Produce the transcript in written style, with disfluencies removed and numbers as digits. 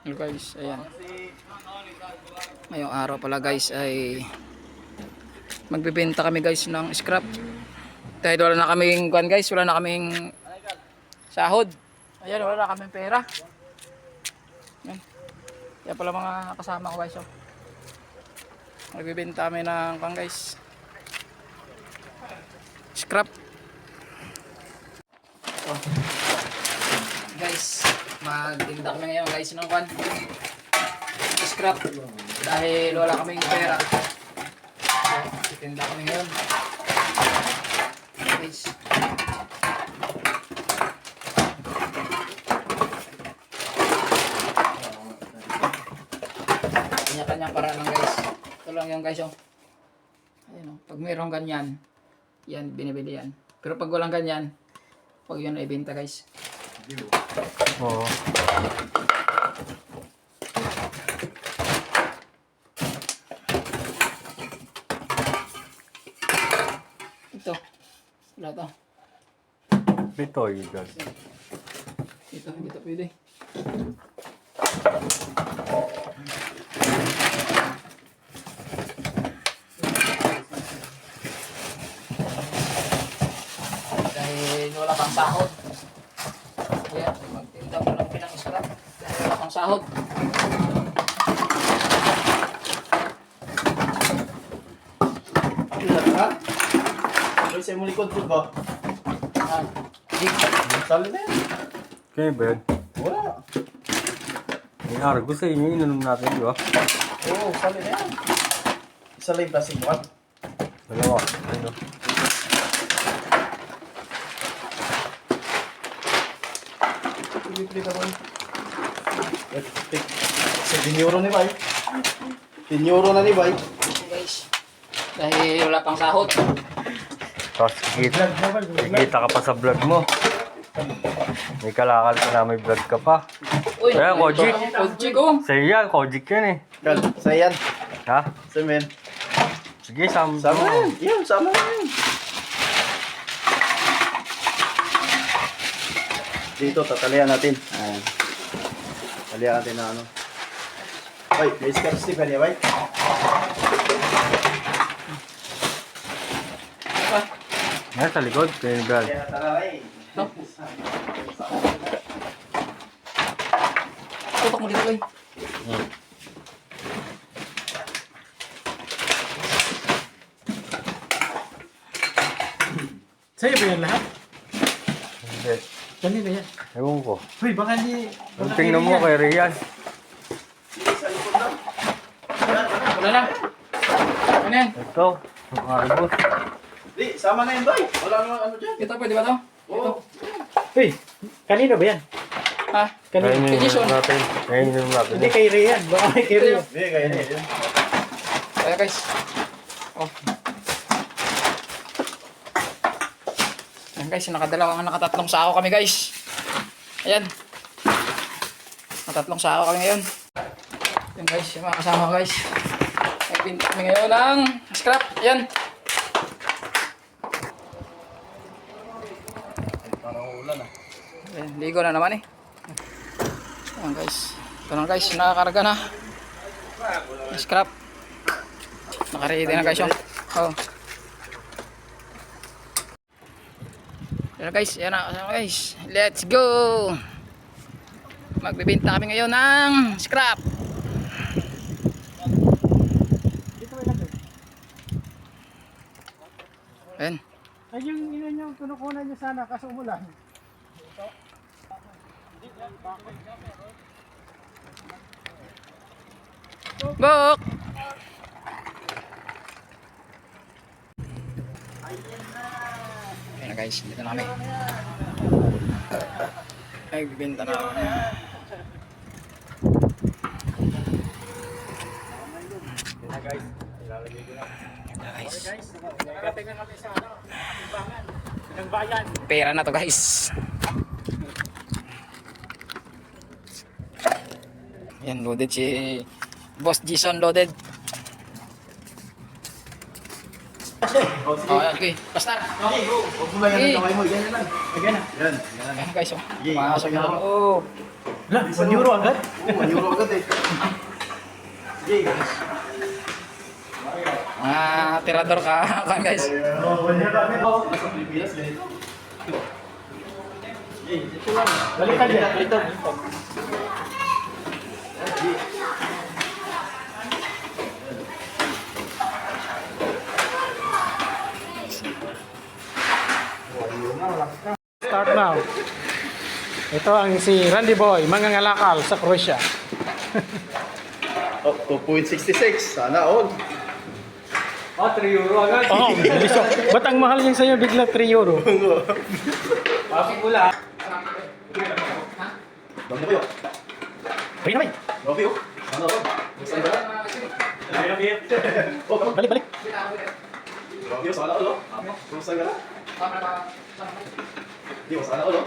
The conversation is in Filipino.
Hello guys, ayan. Ngayong araw pala guys ay magbebenta kami guys ng scrap. Dahil wala na kaming kuan guys, wala na kaming sahod. Ayan, wala na kaming pera. Ayan. Kaya pala mga kasama ko guys. Oh. Magbebenta kami ng kuan guys. Scrap. Oh. Guys, magtinda kami ngayon guys ng kuan. Scrap dahil wala kaming pera. So, titinda kami ngayon. Guys. Kanya-kanya para lang guys. Ito lang yung guys oh. Ayun oh. Pag mayroong ganyan, yan binibili yan. Pero pag walang ganyan, huwag yun na ibenta guys. Oo. Ito. Wala to. Ito yun guys. Ito, hindi ito pwede. Dahil wala pang sahod. Kaya magtinda mo lang pinang scrap. Dahil wala pang sahod. Ha? Ano siya muli likod po ba? Sali na yan. Kaya ba yan? Wala. May Argo sa inyo, inanong natin, di ba? Oo, sali na yan. Isa lang yung plastic mo. Dalawa. Ano? Pili-pili ka mo. 7 euro ni Bay. 10 euro na ni Bay. Guys, dahil wala pang sahod. Tapos kikita ka pa sa vlog mo. May kalakal ka na may vlog ka pa. Uy, Kaya, Kojik. Kojik oh. Sa'yo yan, Kojik yan eh. Kal, sa yan. Ha? Sa men. Sige, sama Sama na yan. Yan, sama na yan. Dito, tatalian natin. Ayan. Talian natin na ano. Bay, may scotch tape yan, Bay. Yan, sa likod. Kaya yung vlog. Kaya talalay. Tutok mo dito guys. Sa'yo ba yan lahat? Hindi. Kanina yan. Ewan ko. Hoy, baka di... Ang tingnan mo kay Rian. Sa likod lang. Wala na. Ano yan? Ito, ang Argo. Di, sama na yan, Bay. Wala nang ano dyan. Ito pwede ba to? Oo. Uy, kanino ba yan? Ha? Kaya Kanino? yung Jason. natin. Kaya yung natin. Hindi kay Rian. Baka may kay Rian. Hindi, kaya na yun. Kaya guys. Oh. Ayan guys, nakatatlong sako kami guys. Ayan. Nakatatlong sako kami ngayon. Ayan guys, yung mga kasama ko guys. Nagbinta kami ngayon ng scrap. Ayan. Parang ulan ah. Ayan, ligo na naman eh. Ayan guys. Ito na guys, nakakarga na. Scrap. Nakaready na guys yung. Oh. Ayan guys, ayan na guys. Let's go! Magbibenta kami ngayon ng scrap. Ayan. Ay, yung yun yung kinukunan niyo sana kaso umulan. Bok! Ayan na guys, dito na kami. Ay, bibenta na kami. Guys, ilalagay ko lang. Ayan na guys. Karating na kami sa ano, timbangan. Ng bayan. Pera na to guys. Ayan, loaded si Boss Jason, loaded. Oh, sige. Oh, okay. Basta. Okay, bro. Huwag mo lang yan ang kamay mo. Ganyan lang. Ayan na. Yan. Ayan guys, oh. Sige, Pasok na. okay. Oh. Wala, 1 euro agad. Oo, 1 euro agad eh. Sige guys. Tirador ka, kan guys. Oo, 1 euro agad. Nasa Pilipinas, ganito. Ito lang. Baliktad yan. Baliktad. Start now. Ito ang si Randy Boy, mangangalakal sa Croatia. Oh, 2.66. Sana all. Ah, 3 euro agad. Oh, bilis oh. Ba't ang mahal yung sa'yo bigla 3 euro? Bakit wala? Dami kayo. Pwede na ba? Dami kayo. Sana all. Saan ba? Oh, come on. Balik, balik. Dami kayo. Sana all. Oh. Kumusta ka na? Di mo sana all. Oh.